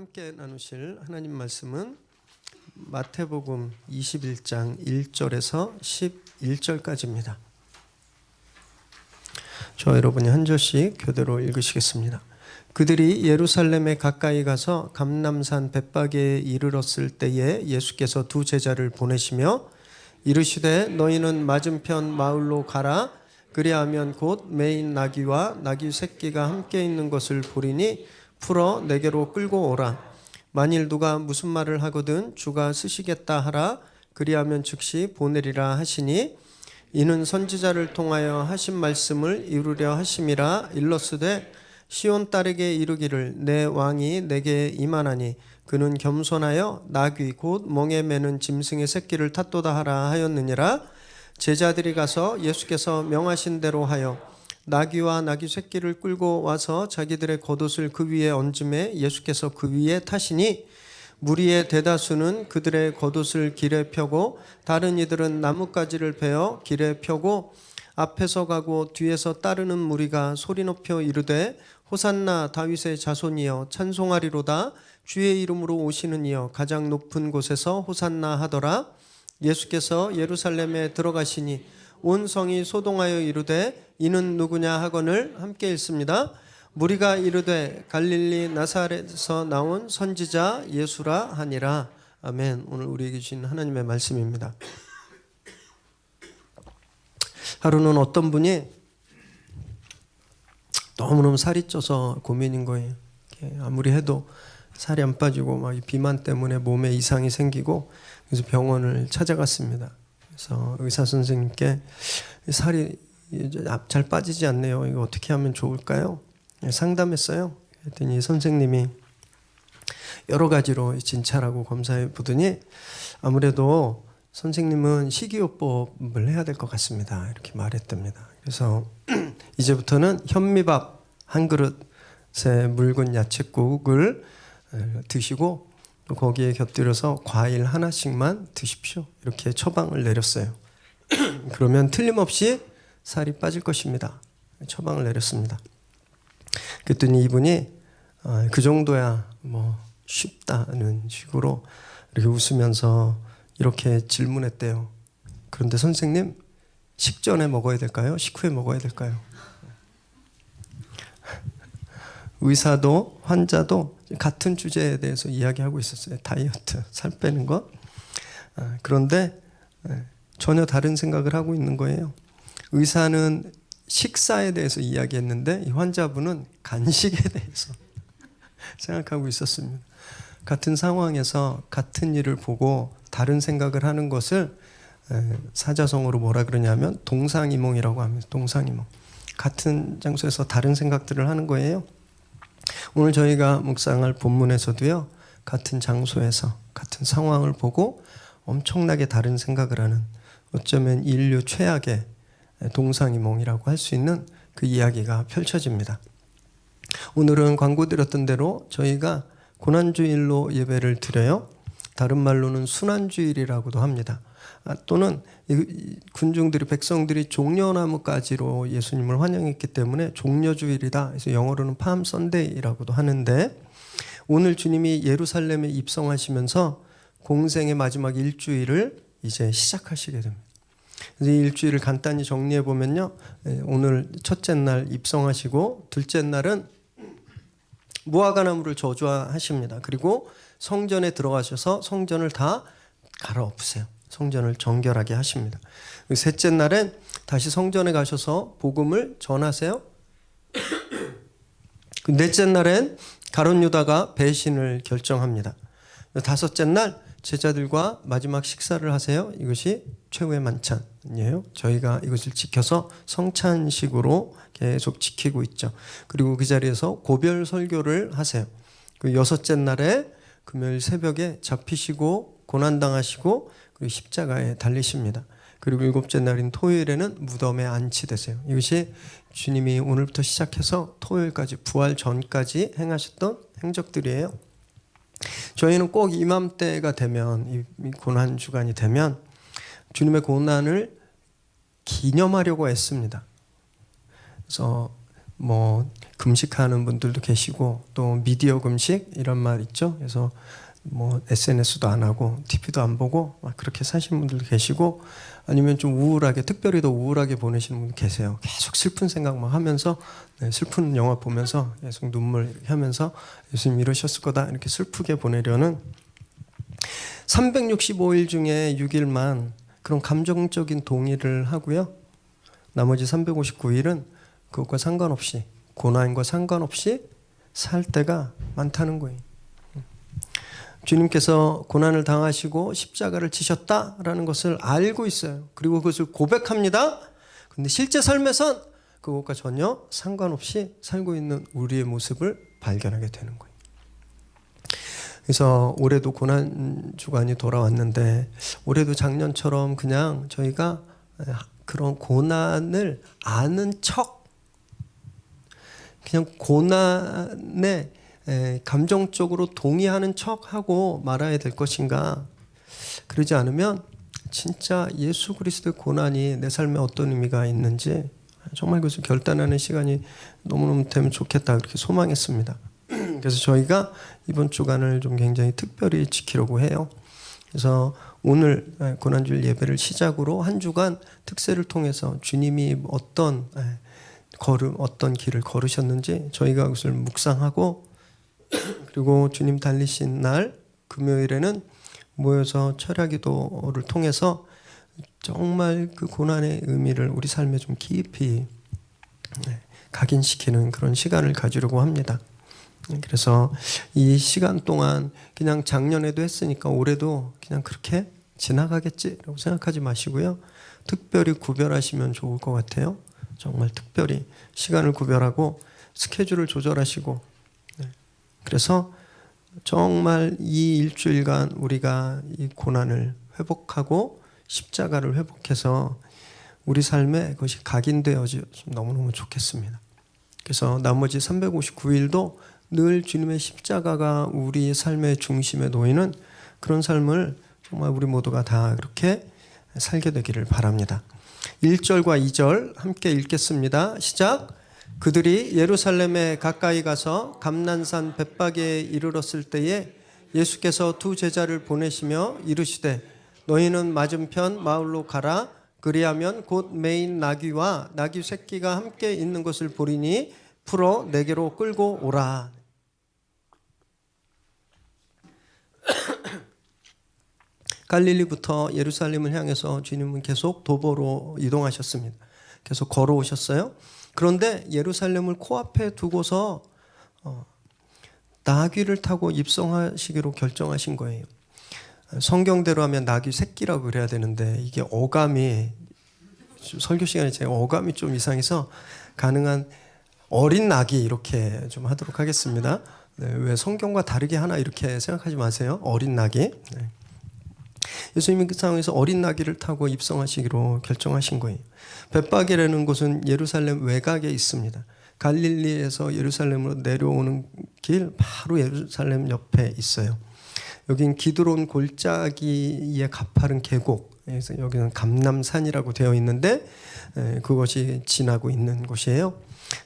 함께 나누실 하나님 말씀은 마태복음 21장 1절에서 11절까지입니다. 저 여러분이 한 절씩 교대로 읽으시겠습니다. 그들이 예루살렘에 가까이 가서 감람산 벳바게에 이르렀을 때에 예수께서 두 제자를 보내시며 이르시되 너희는 맞은편 마을로 가라. 그리하면 곧 매인 나귀와 나귀 새끼가 함께 있는 것을 보리니 풀어 내게로 끌고 오라. 만일 누가 무슨 말을 하거든 주가 쓰시겠다 하라. 그리하면 즉시 보내리라 하시니 이는 선지자를 통하여 하신 말씀을 이루려 하심이라. 일러스되 시온 딸에게 이르기를 내 왕이 내게 임하나니 그는 겸손하여 나귀 곧 멍에 매는 짐승의 새끼를 탔도다 하라 하였느니라. 제자들이 가서 예수께서 명하신 대로 하여 나귀와 나귀 새끼를 끌고 와서 자기들의 겉옷을 그 위에 얹음에 예수께서 그 위에 타시니 무리의 대다수는 그들의 겉옷을 길에 펴고 다른 이들은 나뭇가지를 베어 길에 펴고 앞에서 가고 뒤에서 따르는 무리가 소리 높여 이르되 호산나 다윗의 자손이여 찬송하리로다. 주의 이름으로 오시는 이여 가장 높은 곳에서 호산나 하더라. 예수께서 예루살렘에 들어가시니 온 성이 소동하여 이르되 이는 누구냐 하거늘 함께 읽습니다. 무리가 이르되 갈릴리 나사렛에서 나온 선지자 예수라 하니라. 아멘. 오늘 우리에게 주신 하나님의 말씀입니다. 하루는 어떤 분이 너무너무 살이 쪄서 고민인 거예요. 아무리 해도 살이 안 빠지고 막 비만 때문에 몸에 이상이 생기고 그래서 병원을 찾아갔습니다. 그래서 의사 선생님께 살이 잘 빠지지 않네요. 이거 어떻게 하면 좋을까요? 상담했어요. 그랬더니 선생님이 여러 가지로 진찰하고 검사해 보더니 아무래도 선생님은 식이요법을 해야 될 것 같습니다. 이렇게 말했답니다. 그래서 이제부터는 현미밥 한 그릇에 묽은 야채국을 드시고 또 거기에 곁들여서 과일 하나씩만 드십시오. 이렇게 처방을 내렸어요. 그러면 틀림없이 살이 빠질 것입니다. 처방을 내렸습니다. 그랬더니 이분이 그 정도야 뭐 쉽다는 식으로 이렇게 웃으면서 이렇게 질문했대요. 그런데 선생님, 식전에 먹어야 될까요? 식후에 먹어야 될까요? 의사도 환자도 같은 주제에 대해서 이야기하고 있었어요. 다이어트, 살 빼는 것. 그런데 전혀 다른 생각을 하고 있는 거예요. 의사는 식사에 대해서 이야기했는데 이 환자분은 간식에 대해서 생각하고 있었습니다. 같은 상황에서 같은 일을 보고 다른 생각을 하는 것을 사자성어로 뭐라 그러냐면 동상이몽이라고 합니다. 동상이몽. 같은 장소에서 다른 생각들을 하는 거예요. 오늘 저희가 묵상할 본문에서도요, 같은 장소에서 같은 상황을 보고 엄청나게 다른 생각을 하는, 어쩌면 인류 최악의 동상이몽이라고 할 수 있는 그 이야기가 펼쳐집니다. 오늘은 광고 드렸던 대로 저희가 고난주일로 예배를 드려요. 다른 말로는 순환주일이라고도 합니다. 또는 군중들이, 백성들이 종려나무가지로 예수님을 환영했기 때문에 종려주일이다. 그래서 영어로는 팜 선데이라고도 하는데, 오늘 주님이 예루살렘에 입성하시면서 공생의 마지막 일주일을 이제 시작하시게 됩니다. 그래서 이 일주일을 간단히 정리해 보면요, 오늘 첫째 날 입성하시고 둘째 날은 무화과나무를 저주하십니다. 그리고 성전에 들어가셔서 성전을 다 갈아엎으세요. 성전을 정결하게 하십니다. 셋째 날엔 다시 성전에 가셔서 복음을 전하세요. 넷째 날엔 가룟 유다가 배신을 결정합니다. 다섯째 날 제자들과 마지막 식사를 하세요. 이것이 최후의 만찬이에요. 저희가 이것을 지켜서 성찬식으로 계속 지키고 있죠. 그리고 그 자리에서 고별 설교를 하세요. 그 여섯째 날에 금요일 새벽에 잡히시고 고난당하시고 그리고 십자가에 달리십니다. 그리고 일곱째 날인 토요일에는 무덤에 안치되세요. 이것이 주님이 오늘부터 시작해서 토요일까지, 부활 전까지 행하셨던 행적들이에요. 저희는 꼭 이맘때가 되면, 이 고난주간이 되면 주님의 고난을 기념하려고 애씁니다. 그래서 뭐 금식하는 분들도 계시고 또 미디어 금식 이런 말 있죠. 그래서 뭐 SNS도 안 하고 TV도 안 보고 막 그렇게 사시는 분들도 계시고 아니면 좀 우울하게 특별히 더 우울하게 보내시는 분 계세요. 계속 슬픈 생각만 하면서 슬픈 영화 보면서 계속 눈물 이렇게 하면서 예수님 이러셨을 거다 이렇게 슬프게 보내려는 365일 중에 6일만 그런 감정적인 동의를 하고요. 나머지 359일은 그것과 상관없이 고난과 상관없이 살 때가 많다는 거예요. 주님께서 고난을 당하시고 십자가를 지셨다라는 것을 알고 있어요. 그리고 그것을 고백합니다. 그런데 실제 삶에선 그것과 전혀 상관없이 살고 있는 우리의 모습을 발견하게 되는 거예요. 그래서 올해도 고난 주간이 돌아왔는데 올해도 작년처럼 그냥 저희가 그런 고난을 아는 척 그냥 고난에 감정적으로 동의하는 척하고 말아야 될 것인가? 그러지 않으면 진짜 예수 그리스도의 고난이 내 삶에 어떤 의미가 있는지 정말 그것을 결단하는 시간이 너무너무 되면 좋겠다 그렇게 소망했습니다. 그래서 저희가 이번 주간을 좀 굉장히 특별히 지키려고 해요. 그래서 오늘 고난주일 예배를 시작으로 한 주간 특세를 통해서 주님이 어떤 길을 걸으셨는지 저희가 그것을 묵상하고 그리고 주님 달리신 날 금요일에는 모여서 철야기도를 통해서 정말 그 고난의 의미를 우리 삶에 좀 깊이 각인시키는 그런 시간을 가지려고 합니다. 그래서 이 시간 동안 그냥 작년에도 했으니까 올해도 그냥 그렇게 지나가겠지라고 생각하지 마시고요. 특별히 구별하시면 좋을 것 같아요. 정말 특별히 시간을 구별하고 스케줄을 조절하시고 그래서 정말 이 일주일간 우리가 이 고난을 회복하고 십자가를 회복해서 우리 삶에 그것이 각인되어지면 너무너무 좋겠습니다. 그래서 나머지 359일도 늘 주님의 십자가가 우리 삶의 중심에 놓이는 그런 삶을 정말 우리 모두가 다 그렇게 살게 되기를 바랍니다. 1절과 2절 함께 읽겠습니다. 시작. 그들이 예루살렘에 가까이 가서 감난산 벳바게에 이르렀을 때에 예수께서 두 제자를 보내시며 이르시되 너희는 맞은편 마을로 가라. 그리하면 곧 매인 나귀와 나귀 새끼가 함께 있는 것을 보리니 풀어 내게로 끌고 오라. 갈릴리부터 예루살렘을 향해서 주님은 계속 도보로 이동하셨습니다. 계속 걸어오셨어요. 그런데 예루살렘을 코앞에 두고서 나귀를 타고 입성하시기로 결정하신 거예요. 성경대로 하면 나귀 새끼라고 그래야 되는데 이게 어감이 설교 시간에 제가 어감이 좀 이상해서 가능한 어린 나귀 이렇게 좀 하도록 하겠습니다. 왜 성경과 다르게 하나 이렇게 생각하지 마세요. 어린 나귀. 예수님이 그 상황에서 어린 나귀를 타고 입성하시기로 결정하신 거예요. 벳바게라는 곳은 예루살렘 외곽에 있습니다. 갈릴리에서 예루살렘으로 내려오는 길 바로 예루살렘 옆에 있어요. 여긴 기드론 골짜기의 가파른 계곡, 그래서 여기는 감람산이라고 되어 있는데 그것이 지나고 있는 곳이에요.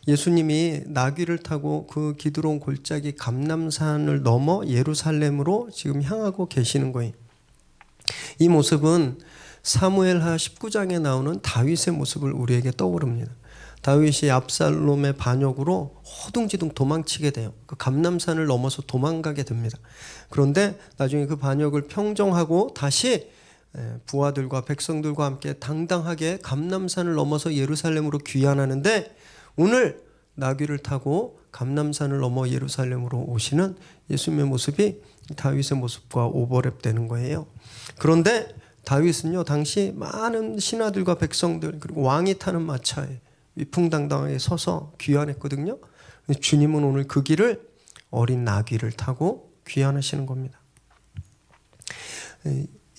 예수님이 나귀를 타고 그 기드론 골짜기 감람산을 넘어 예루살렘으로 지금 향하고 계시는 거예요. 이 모습은 사무엘하 19장에 나오는 다윗의 모습을 우리에게 떠오릅니다. 다윗이 압살롬의 반역으로 허둥지둥 도망치게 돼요. 그 감람산을 넘어서 도망가게 됩니다. 그런데 나중에 그 반역을 평정하고 다시 부하들과 백성들과 함께 당당하게 감람산을 넘어서 예루살렘으로 귀환하는데 오늘 나귀를 타고 감람산을 넘어 예루살렘으로 오시는 예수님의 모습이 다윗의 모습과 오버랩되는 거예요. 그런데 다윗은요 당시 많은 신하들과 백성들 그리고 왕이 타는 마차에 위풍당당하게 서서 귀환했거든요. 주님은 오늘 그 길을 어린 나귀를 타고 귀환하시는 겁니다.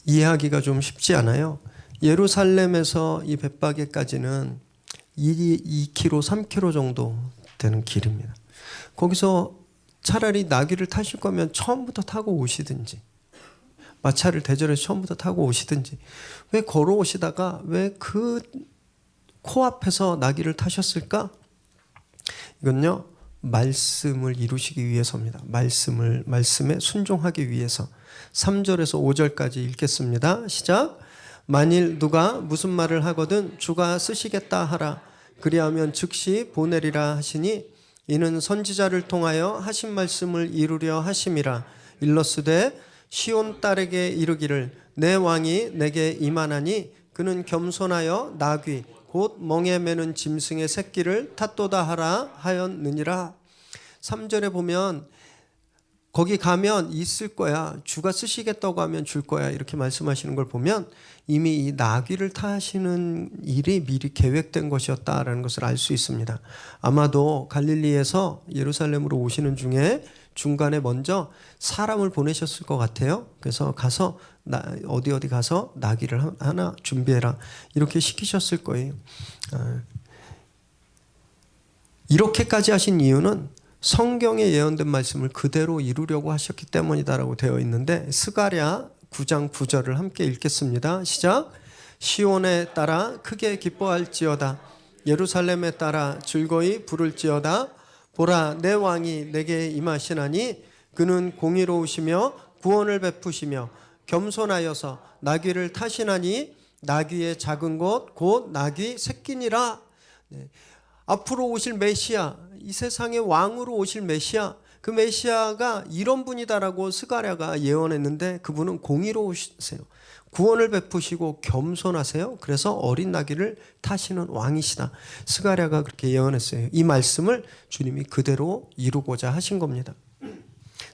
이해하기가 좀 쉽지 않아요. 예루살렘에서 이 벳바게까지는 2km, 3km 정도 되는 길입니다. 거기서 차라리 나귀를 타실 거면 처음부터 타고 오시든지 마차를 대절해서 처음부터 타고 오시든지 왜 걸어오시다가 왜 그 코앞에서 나귀를 타셨을까? 이건요, 말씀을 이루시기 위해서입니다. 말씀에 순종하기 위해서. 3절에서 5절까지 읽겠습니다. 시작. 만일 누가 무슨 말을 하거든 주가 쓰시겠다 하라. 그리하면 즉시 보내리라 하시니 이는 선지자를 통하여 하신 말씀을 이루려 하심이라. 일러스되 시온 딸에게 이르기를 내 왕이 내게 임하나니 그는 겸손하여 나귀 곧 멍에 매는 짐승의 새끼를 탓도다 하라 하였느니라. 3절에 보면 거기 가면 있을 거야. 주가 쓰시겠다고 하면 줄 거야. 이렇게 말씀하시는 걸 보면 이미 이 나귀를 타시는 일이 미리 계획된 것이었다라는 것을 알 수 있습니다. 아마도 갈릴리에서 예루살렘으로 오시는 중에 중간에 먼저 사람을 보내셨을 것 같아요. 그래서 가서 어디 가서 나귀를 하나 준비해라 이렇게 시키셨을 거예요. 이렇게까지 하신 이유는 성경에 예언된 말씀을 그대로 이루려고 하셨기 때문이다라고 되어 있는데, 스가랴 9장 9절을 함께 읽겠습니다. 시작. 시온에 따라 크게 기뻐할지어다. 예루살렘에 따라 즐거이 부를지어다. 보라, 내 왕이 내게 임하시나니 그는 공의로우시며 구원을 베푸시며 겸손하여서 나귀를 타시나니 나귀의 작은 것 곧 나귀 새끼니라. 네. 앞으로 오실 메시아, 이 세상의 왕으로 오실 메시아, 그 메시아가 이런 분이다라고 스가랴가 예언했는데 그분은 공의로우세요. 구원을 베푸시고 겸손하세요. 그래서 어린 나귀를 타시는 왕이시다. 스가랴가 그렇게 예언했어요. 이 말씀을 주님이 그대로 이루고자 하신 겁니다.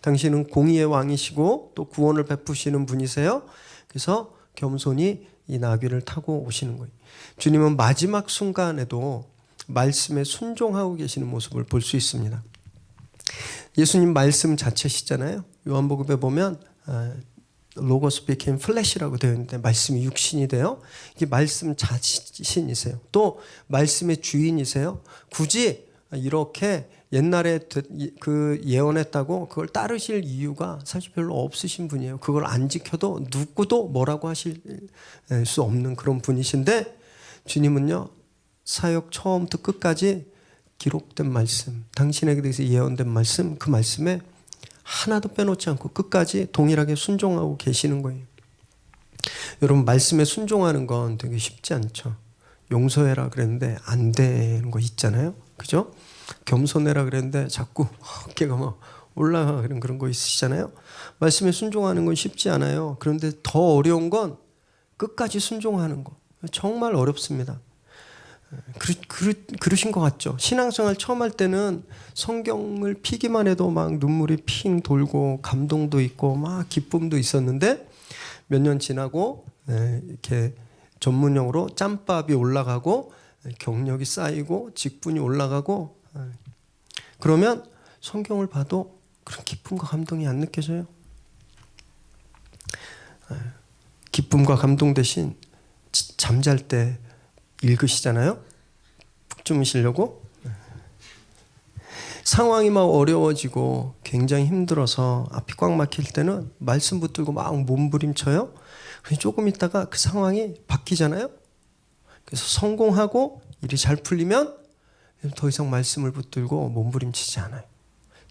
당신은 공의의 왕이시고 또 구원을 베푸시는 분이세요. 그래서 겸손히 이 나귀를 타고 오시는 거예요. 주님은 마지막 순간에도 말씀에 순종하고 계시는 모습을 볼 수 있습니다. 예수님 말씀 자체시잖아요. 요한복음에 보면 로고스 became flesh라고 되어 있는데 말씀이 육신이 돼요. 이게 말씀 자신이세요. 또 말씀의 주인이세요. 굳이 이렇게 옛날에 그 예언했다고 그걸 따르실 이유가 사실 별로 없으신 분이에요. 그걸 안 지켜도 누구도 뭐라고 하실 수 없는 그런 분이신데, 주님은요 사역 처음부터 끝까지 기록된 말씀, 당신에게 대해서 예언된 말씀, 그 말씀에 하나도 빼놓지 않고 끝까지 동일하게 순종하고 계시는 거예요. 여러분, 말씀에 순종하는 건 되게 쉽지 않죠. 용서해라 그랬는데 안 되는 거 있잖아요. 그죠? 겸손해라 그랬는데 자꾸 어깨가 막 올라가는 그런 거 있으시잖아요. 말씀에 순종하는 건 쉽지 않아요. 그런데 더 어려운 건 끝까지 순종하는 거. 정말 어렵습니다. 그러신 것 같죠. 신앙생활 처음 할 때는 성경을 피기만 해도 막 눈물이 핑 돌고 감동도 있고 막 기쁨도 있었는데, 몇 년 지나고 이렇게 전문용어로 짬밥이 올라가고 경력이 쌓이고 직분이 올라가고 그러면 성경을 봐도 그런 기쁨과 감동이 안 느껴져요. 기쁨과 감동 대신 잠잘 때 읽으시잖아요. 푹 주무시려고. 상황이 막 어려워지고 굉장히 힘들어서 앞이 꽉 막힐 때는 말씀 붙들고 막 몸부림쳐요. 조금 있다가 그 상황이 바뀌잖아요. 그래서 성공하고 일이 잘 풀리면 더 이상 말씀을 붙들고 몸부림치지 않아요.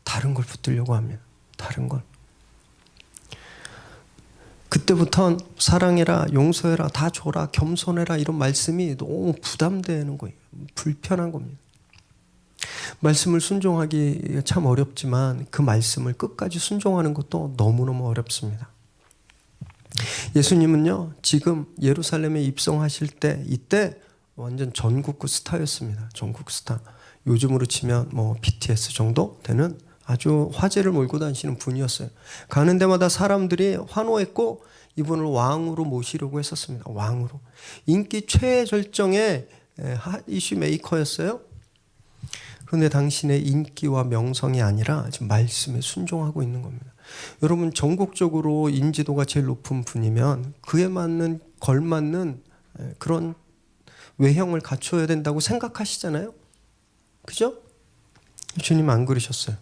다른 걸 붙들려고 합니다. 다른 걸. 그때부터는 사랑해라, 용서해라, 다 줘라, 겸손해라 이런 말씀이 너무 부담되는 거예요. 불편한 겁니다. 말씀을 순종하기 참 어렵지만 그 말씀을 끝까지 순종하는 것도 너무너무 어렵습니다. 예수님은요, 지금 예루살렘에 입성하실 때 이때 완전 전국구 스타였습니다. 전국 스타. 요즘으로 치면 뭐 BTS 정도 되는 아주 화제를 몰고 다니시는 분이었어요. 가는 데마다 사람들이 환호했고 이분을 왕으로 모시려고 했었습니다. 왕으로. 인기 최절정의 이슈 메이커였어요. 그런데 당신의 인기와 명성이 아니라 지금 말씀에 순종하고 있는 겁니다. 여러분, 전국적으로 인지도가 제일 높은 분이면 그에 맞는 걸맞는 그런 외형을 갖춰야 된다고 생각하시잖아요. 그죠? 주님 안 그러셨어요.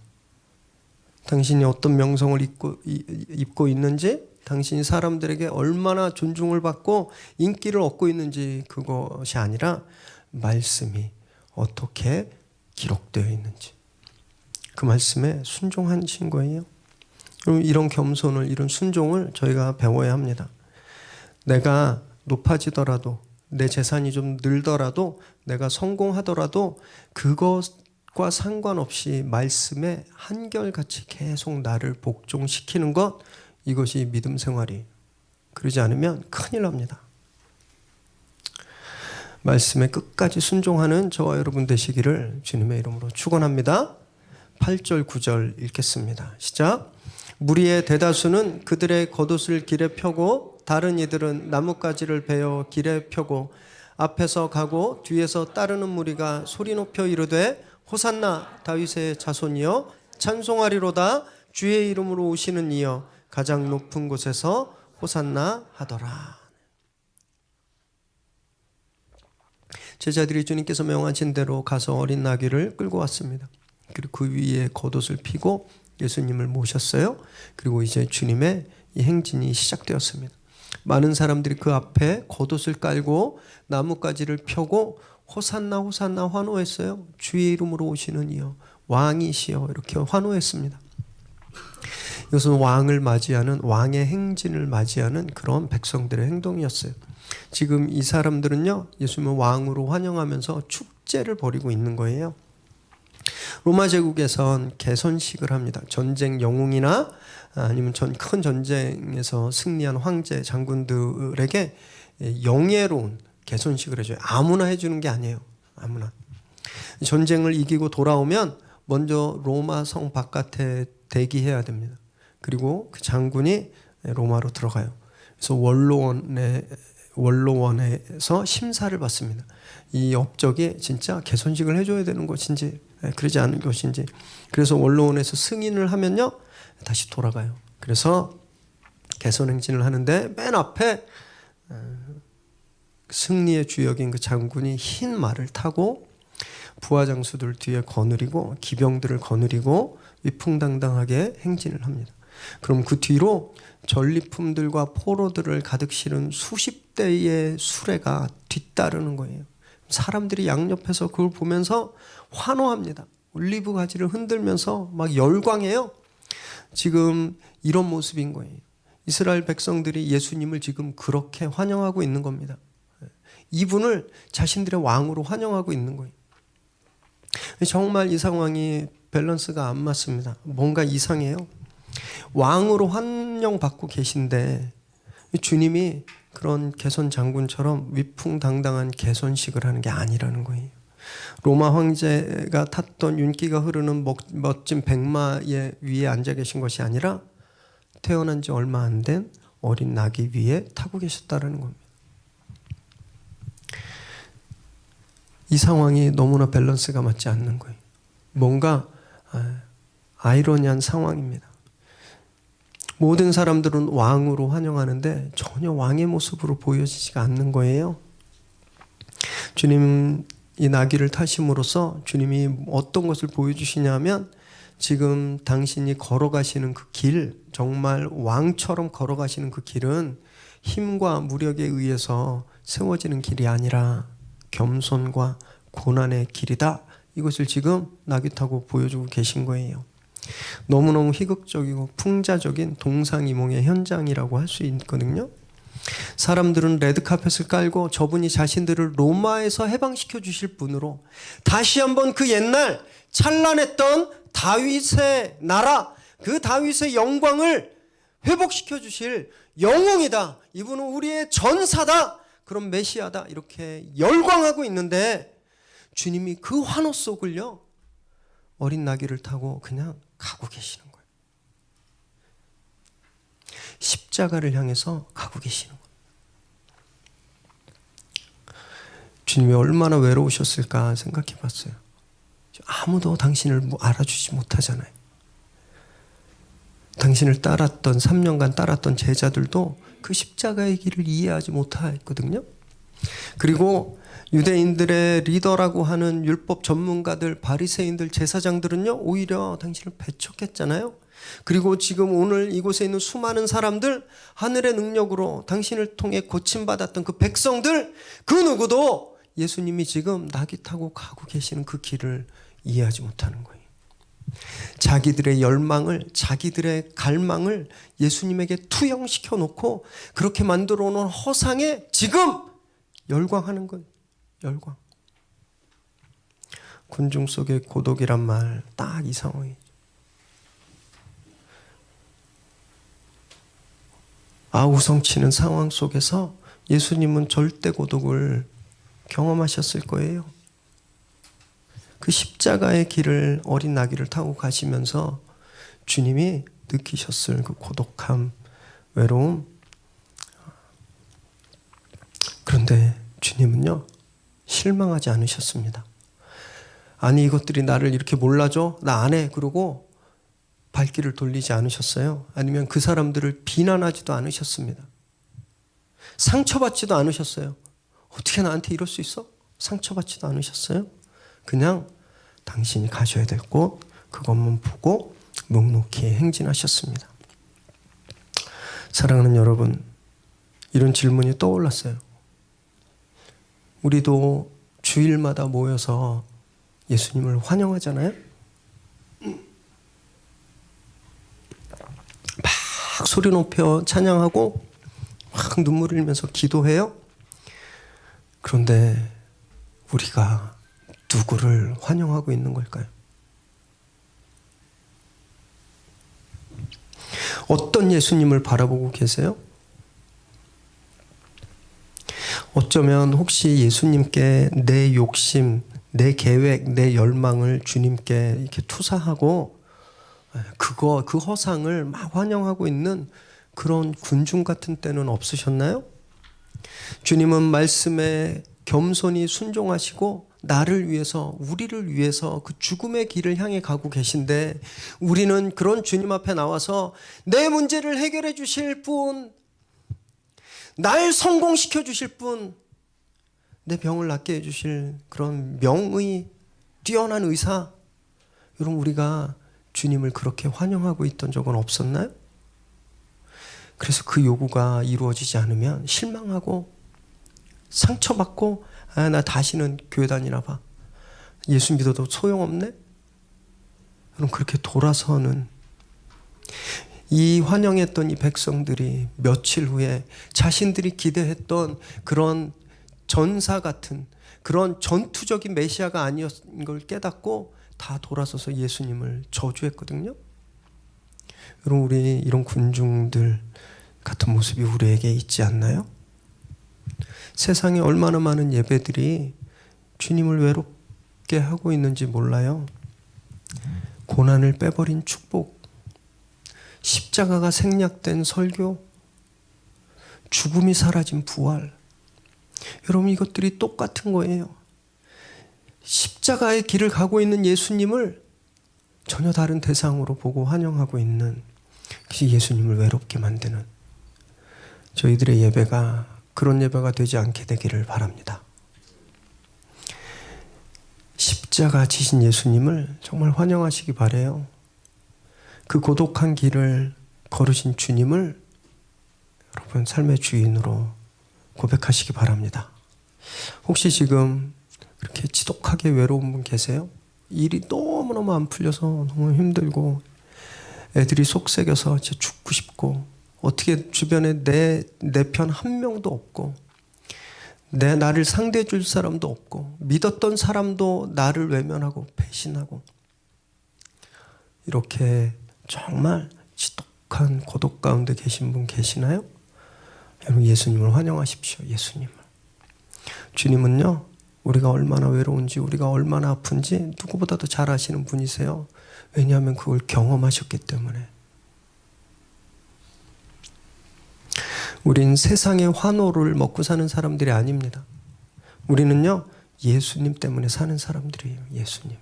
당신이 어떤 명성을 입고 있는지, 당신이 사람들에게 얼마나 존중을 받고 인기를 얻고 있는지 그것이 아니라 말씀이 어떻게 기록되어 있는지. 그 말씀에 순종하신 거예요. 여러분, 이런 겸손을, 이런 순종을 저희가 배워야 합니다. 내가 높아지더라도, 내 재산이 좀 늘더라도, 내가 성공하더라도 그것과 상관없이 말씀에 한결같이 계속 나를 복종시키는 것, 이것이 믿음 생활이에요. 그러지 않으면 큰일 납니다. 말씀에 끝까지 순종하는 저와 여러분 되시기를 주님의 이름으로 축원합니다. 8절 9절 읽겠습니다. 시작. 무리의 대다수는 그들의 겉옷을 길에 펴고 다른 이들은 나뭇가지를 베어 길에 펴고 앞에서 가고 뒤에서 따르는 무리가 소리 높여 이르되 호산나 다윗의 자손이여 찬송하리로다 주의 이름으로 오시는 이여 가장 높은 곳에서 호산나 하더라. 제자들이 주님께서 명하신 대로 가서 어린 나귀를 끌고 왔습니다. 그리고 그 위에 겉옷을 피고 예수님을 모셨어요. 그리고 이제 주님의 이 행진이 시작되었습니다. 많은 사람들이 그 앞에 겉옷을 깔고 나뭇가지를 펴고 호산나 호산나 환호했어요. 주의 이름으로 오시는 이여 왕이시여 이렇게 환호했습니다. 이것은 왕을 맞이하는, 왕의 행진을 맞이하는 그런 백성들의 행동이었어요. 지금 이 사람들은요, 예수님을 왕으로 환영하면서 축제를 벌이고 있는 거예요. 로마 제국에선 개선식을 합니다. 전쟁 영웅이나 아니면 큰 전쟁에서 승리한 황제, 장군들에게 영예로운 개선식을 해줘요. 아무나 해주는 게 아니에요. 아무나. 전쟁을 이기고 돌아오면 먼저 로마 성 바깥에 대기해야 됩니다. 그리고 그 장군이 로마로 들어가요. 그래서 원로원에서 심사를 받습니다. 이 업적이 진짜 개선식을 해줘야 되는 것인지 그러지 않은 것인지. 그래서 원로원에서 승인을 하면요 다시 돌아가요. 그래서 개선행진을 하는데 맨 앞에 승리의 주역인 그 장군이 흰 말을 타고 부하장수들 뒤에 거느리고 기병들을 거느리고 위풍당당하게 행진을 합니다. 그럼 그 뒤로 전리품들과 포로들을 가득 실은 수십 대의 수레가 뒤따르는 거예요. 사람들이 양옆에서 그걸 보면서 환호합니다. 올리브 가지를 흔들면서 막 열광해요. 지금 이런 모습인 거예요. 이스라엘 백성들이 예수님을 지금 그렇게 환영하고 있는 겁니다. 이분을 자신들의 왕으로 환영하고 있는 거예요. 정말 이 상황이 밸런스가 안 맞습니다. 뭔가 이상해요. 왕으로 환영받고 계신데 주님이 그런 개선 장군처럼 위풍당당한 개선식을 하는 게 아니라는 거예요. 로마 황제가 탔던 윤기가 흐르는 멋진 백마의 위에 앉아 계신 것이 아니라 태어난 지 얼마 안 된 어린 나귀 위에 타고 계셨다는 겁니다. 이 상황이 너무나 밸런스가 맞지 않는 거예요. 뭔가 아이러니한 상황입니다. 모든 사람들은 왕으로 환영하는데 전혀 왕의 모습으로 보여지지가 않는 거예요. 주님 이 나귀를 타심으로써 주님이 어떤 것을 보여주시냐면 지금 당신이 걸어가시는 그 길, 정말 왕처럼 걸어가시는 그 길은 힘과 무력에 의해서 세워지는 길이 아니라 겸손과 고난의 길이다. 이것을 지금 나귀 타고 보여주고 계신 거예요. 너무너무 희극적이고 풍자적인 동상이몽의 현장이라고 할 수 있거든요. 사람들은 레드카펫을 깔고 저분이 자신들을 로마에서 해방시켜 주실 분으로 다시 한번 그 옛날 찬란했던 다윗의 나라, 그 다윗의 영광을 회복시켜 주실 영웅이다. 이분은 우리의 전사다. 그런 메시아다. 이렇게 열광하고 있는데 주님이 그 환호 속을요 어린 나귀를 타고 그냥 가고 계시는 거예요. 십자가를 향해서 가고 계시는 거예요. 주님이 얼마나 외로우셨을까 생각해 봤어요. 아무도 당신을 알아주지 못하잖아요. 당신을 따랐던 3년간 따랐던 제자들도 그 십자가의 길을 이해하지 못했거든요. 그리고 유대인들의 리더라고 하는 율법 전문가들, 바리새인들, 제사장들은요 오히려 당신을 배척했잖아요. 그리고 지금 오늘 이곳에 있는 수많은 사람들, 하늘의 능력으로 당신을 통해 고침받았던 그 백성들, 그 누구도 예수님이 지금 나귀 타고 가고 계시는 그 길을 이해하지 못하는 거예요. 자기들의 열망을, 자기들의 갈망을 예수님에게 투영시켜 놓고 그렇게 만들어 놓은 허상에 지금 열광하는 거예요. 열광. 군중 속의 고독이란 말 딱 이 상황이죠. 아우성치는 상황 속에서 예수님은 절대 고독을 경험하셨을 거예요. 그 십자가의 길을 어린 나귀를 타고 가시면서 주님이 느끼셨을 그 고독함, 외로움. 그런데 주님은요, 실망하지 않으셨습니다. 아니 이것들이 나를 이렇게 몰라줘? 나 안 해. 그러고 발길을 돌리지 않으셨어요. 아니면 그 사람들을 비난하지도 않으셨습니다. 상처받지도 않으셨어요. 어떻게 나한테 이럴 수 있어? 상처받지도 않으셨어요. 그냥 당신이 가셔야 될 곳 그것만 보고 묵묵히 행진하셨습니다. 사랑하는 여러분, 이런 질문이 떠올랐어요. 우리도 주일마다 모여서 예수님을 환영하잖아요. 막 소리 높여 찬양하고 막 눈물을 흘리면서 기도해요. 그런데 우리가 누구를 환영하고 있는 걸까요? 어떤 예수님을 바라보고 계세요? 어쩌면 혹시 예수님께 내 욕심, 내 계획, 내 열망을 주님께 이렇게 투사하고 그 허상을 막 환영하고 있는 그런 군중 같은 때는 없으셨나요? 주님은 말씀에 겸손히 순종하시고 나를 위해서, 우리를 위해서 그 죽음의 길을 향해 가고 계신데 우리는 그런 주님 앞에 나와서 내 문제를 해결해 주실 분, 날 성공시켜 주실 분, 내 병을 낫게 해주실 그런 명의, 뛰어난 의사, 여러분 우리가 주님을 그렇게 환영하고 있던 적은 없었나요? 그래서 그 요구가 이루어지지 않으면 실망하고 상처받고 나 다시는 교회 다니나 봐. 예수 믿어도 소용없네? 여러분 그렇게 돌아서는 이 환영했던 이 백성들이 며칠 후에 자신들이 기대했던 그런 전사 같은 그런 전투적인 메시아가 아니었던 걸 깨닫고 다 돌아서서 예수님을 저주했거든요. 여러분 우리 이런 군중들 같은 모습이 우리에게 있지 않나요? 세상에 얼마나 많은 예배들이 주님을 외롭게 하고 있는지 몰라요. 고난을 빼버린 축복, 십자가가 생략된 설교, 죽음이 사라진 부활. 여러분 이것들이 똑같은 거예요. 십자가의 길을 가고 있는 예수님을 전혀 다른 대상으로 보고 환영하고 있는 예수님을 외롭게 만드는 저희들의 예배가 그런 예배가 되지 않게 되기를 바랍니다. 십자가 지신 예수님을 정말 환영하시기 바라요. 그 고독한 길을 걸으신 주님을 여러분 삶의 주인으로 고백하시기 바랍니다. 혹시 지금 그렇게 지독하게 외로운 분 계세요? 일이 너무너무 안 풀려서 너무 힘들고 애들이 속썩여서 진짜 죽고 싶고 어떻게 주변에 내 편 한 명도 없고 나를 상대해 줄 사람도 없고 믿었던 사람도 나를 외면하고 배신하고 이렇게 정말 지독한 고독 가운데 계신 분 계시나요? 여러분 예수님을 환영하십시오. 예수님을. 주님은요 우리가 얼마나 외로운지 우리가 얼마나 아픈지 누구보다도 잘 아시는 분이세요. 왜냐하면 그걸 경험하셨기 때문에. 우린 세상의 환호를 먹고 사는 사람들이 아닙니다. 우리는요 예수님 때문에 사는 사람들이에요. 예수님.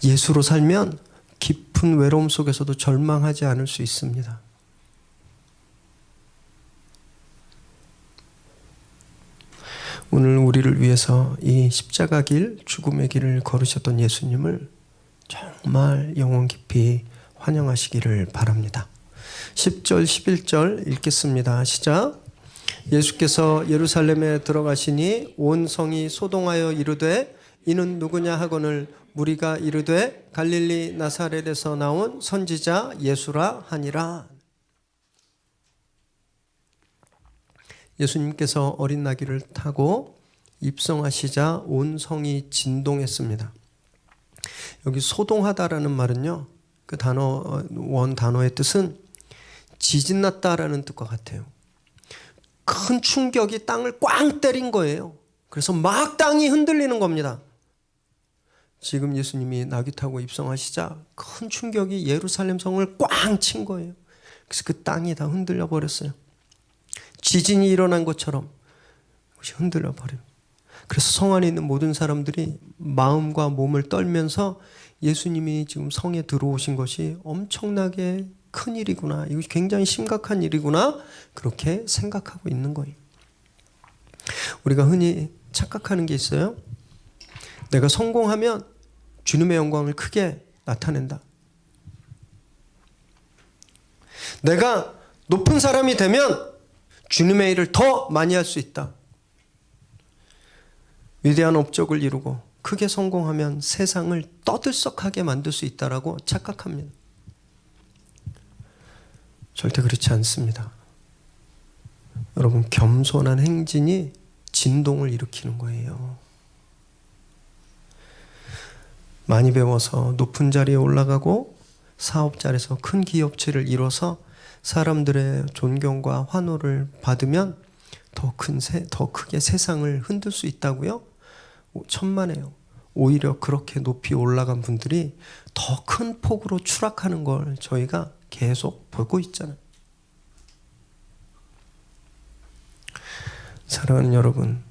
예수로 살면 깊은 외로움 속에서도 절망하지 않을 수 있습니다. 오늘 우리를 위해서 이 십자가 길, 죽음의 길을 걸으셨던 예수님을 정말 영혼 깊이 환영하시기를 바랍니다. 10절, 11절 읽겠습니다. 시작. 예수께서 예루살렘에 들어가시니 온 성이 소동하여 이르되 이는 누구냐 하거늘 무리가 이르되 갈릴리 나사렛에서 나온 선지자 예수라 하니라. 예수님께서 어린 나귀를 타고 입성하시자 온 성이 진동했습니다. 여기 소동하다라는 말은요, 그 원 단어의 뜻은 지진났다라는 뜻과 같아요. 큰 충격이 땅을 꽝 때린 거예요. 그래서 막 땅이 흔들리는 겁니다. 지금 예수님이 나귀 타고 입성하시자 큰 충격이 예루살렘 성을 꽝 친 거예요. 그래서 그 땅이 다 흔들려 버렸어요. 지진이 일어난 것처럼 흔들려 버려요. 그래서 성 안에 있는 모든 사람들이 마음과 몸을 떨면서 예수님이 지금 성에 들어오신 것이 엄청나게 큰 일이구나, 이것이 굉장히 심각한 일이구나, 그렇게 생각하고 있는 거예요. 우리가 흔히 착각하는 게 있어요. 내가 성공하면 주님의 영광을 크게 나타낸다. 내가 높은 사람이 되면 주님의 일을 더 많이 할 수 있다. 위대한 업적을 이루고 크게 성공하면 세상을 떠들썩하게 만들 수 있다라고 착각합니다. 절대 그렇지 않습니다. 여러분, 겸손한 행진이 진동을 일으키는 거예요. 많이 배워서 높은 자리에 올라가고 사업 잘해서 큰 기업체를 이뤄서 사람들의 존경과 환호를 받으면 더 크게 세상을 흔들 수 있다고요? 천만에요. 오히려 그렇게 높이 올라간 분들이 더 큰 폭으로 추락하는 걸 저희가 계속 보고 있잖아요. 사랑하는 여러분,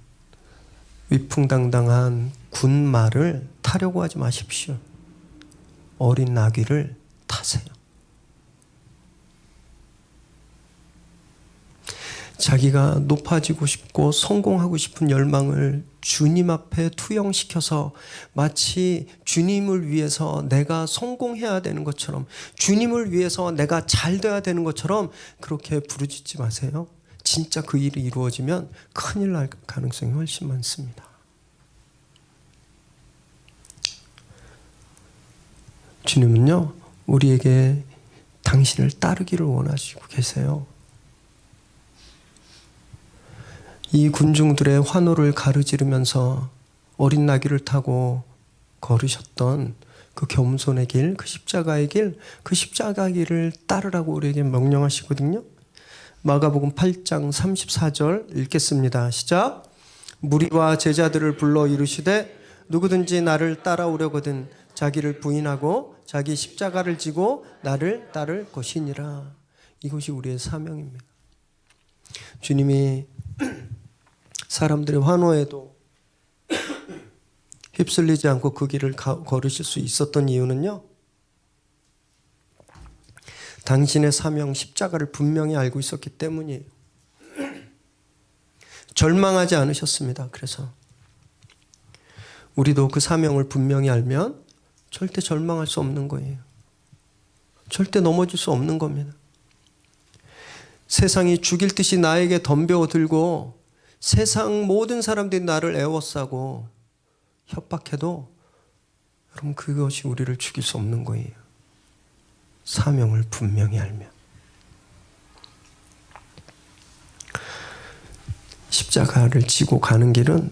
위풍당당한 군말을 타려고 하지 마십시오. 어린 나귀를 타세요. 자기가 높아지고 싶고 성공하고 싶은 열망을 주님 앞에 투영시켜서 마치 주님을 위해서 내가 성공해야 되는 것처럼, 주님을 위해서 내가 잘 돼야 되는 것처럼 그렇게 부르짖지 마세요. 진짜 그 일이 이루어지면 큰일 날 가능성이 훨씬 많습니다. 주님은요, 우리에게 당신을 따르기를 원하시고 계세요. 이 군중들의 환호를 가르지르면서 어린 나귀를 타고 걸으셨던 그 겸손의 길, 그 십자가의 길, 그 십자가 길을 따르라고 우리에게 명령하시거든요. 마가복음 8장 34절 읽겠습니다. 시작. 무리와 제자들을 불러 이르시되 누구든지 나를 따라오려거든 자기를 부인하고 자기 십자가를 지고 나를 따를 것이니라. 이것이 우리의 사명입니다. 주님이 사람들의 환호에도 휩쓸리지 않고 그 길을 걸으실 수 있었던 이유는요, 당신의 사명 십자가를 분명히 알고 있었기 때문이에요. 절망하지 않으셨습니다. 그래서 우리도 그 사명을 분명히 알면 절대 절망할 수 없는 거예요. 절대 넘어질 수 없는 겁니다. 세상이 죽일 듯이 나에게 덤벼들고 세상 모든 사람들이 나를 애워싸고 협박해도 여러분, 그것이 우리를 죽일 수 없는 거예요. 사명을 분명히 알면. 십자가를 지고 가는 길은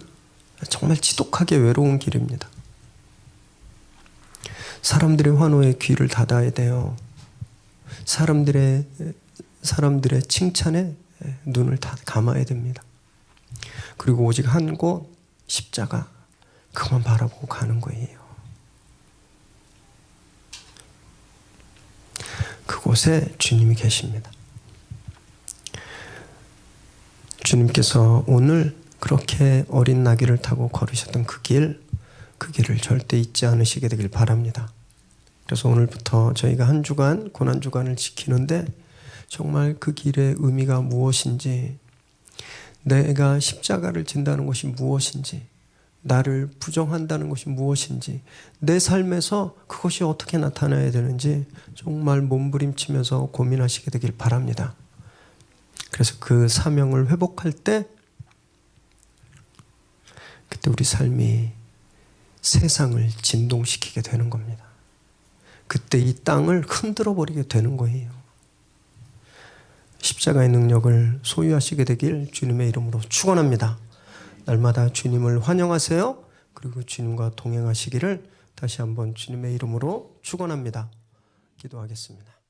정말 지독하게 외로운 길입니다. 사람들의 환호에 귀를 닫아야 돼요. 사람들의 칭찬에 눈을 다 감아야 됩니다. 그리고 오직 한 곳, 십자가, 그만 바라보고 가는 거예요. 그곳에 주님이 계십니다. 주님께서 오늘 그렇게 어린 나귀를 타고 걸으셨던 그 길을 절대 잊지 않으시게 되길 바랍니다. 그래서 오늘부터 저희가 한 주간, 고난주간을 지키는데 정말 그 길의 의미가 무엇인지, 내가 십자가를 진다는 것이 무엇인지, 나를 부정한다는 것이 무엇인지, 내 삶에서 그것이 어떻게 나타나야 되는지 정말 몸부림치면서 고민하시게 되길 바랍니다. 그래서 그 사명을 회복할 때, 그때 우리 삶이 세상을 진동시키게 되는 겁니다. 그때 이 땅을 흔들어 버리게 되는 거예요. 십자가의 능력을 소유하시게 되길 주님의 이름으로 축원합니다. 날마다 주님을 환영하세요. 그리고 주님과 동행하시기를 다시 한번 주님의 이름으로 축원합니다. 기도하겠습니다.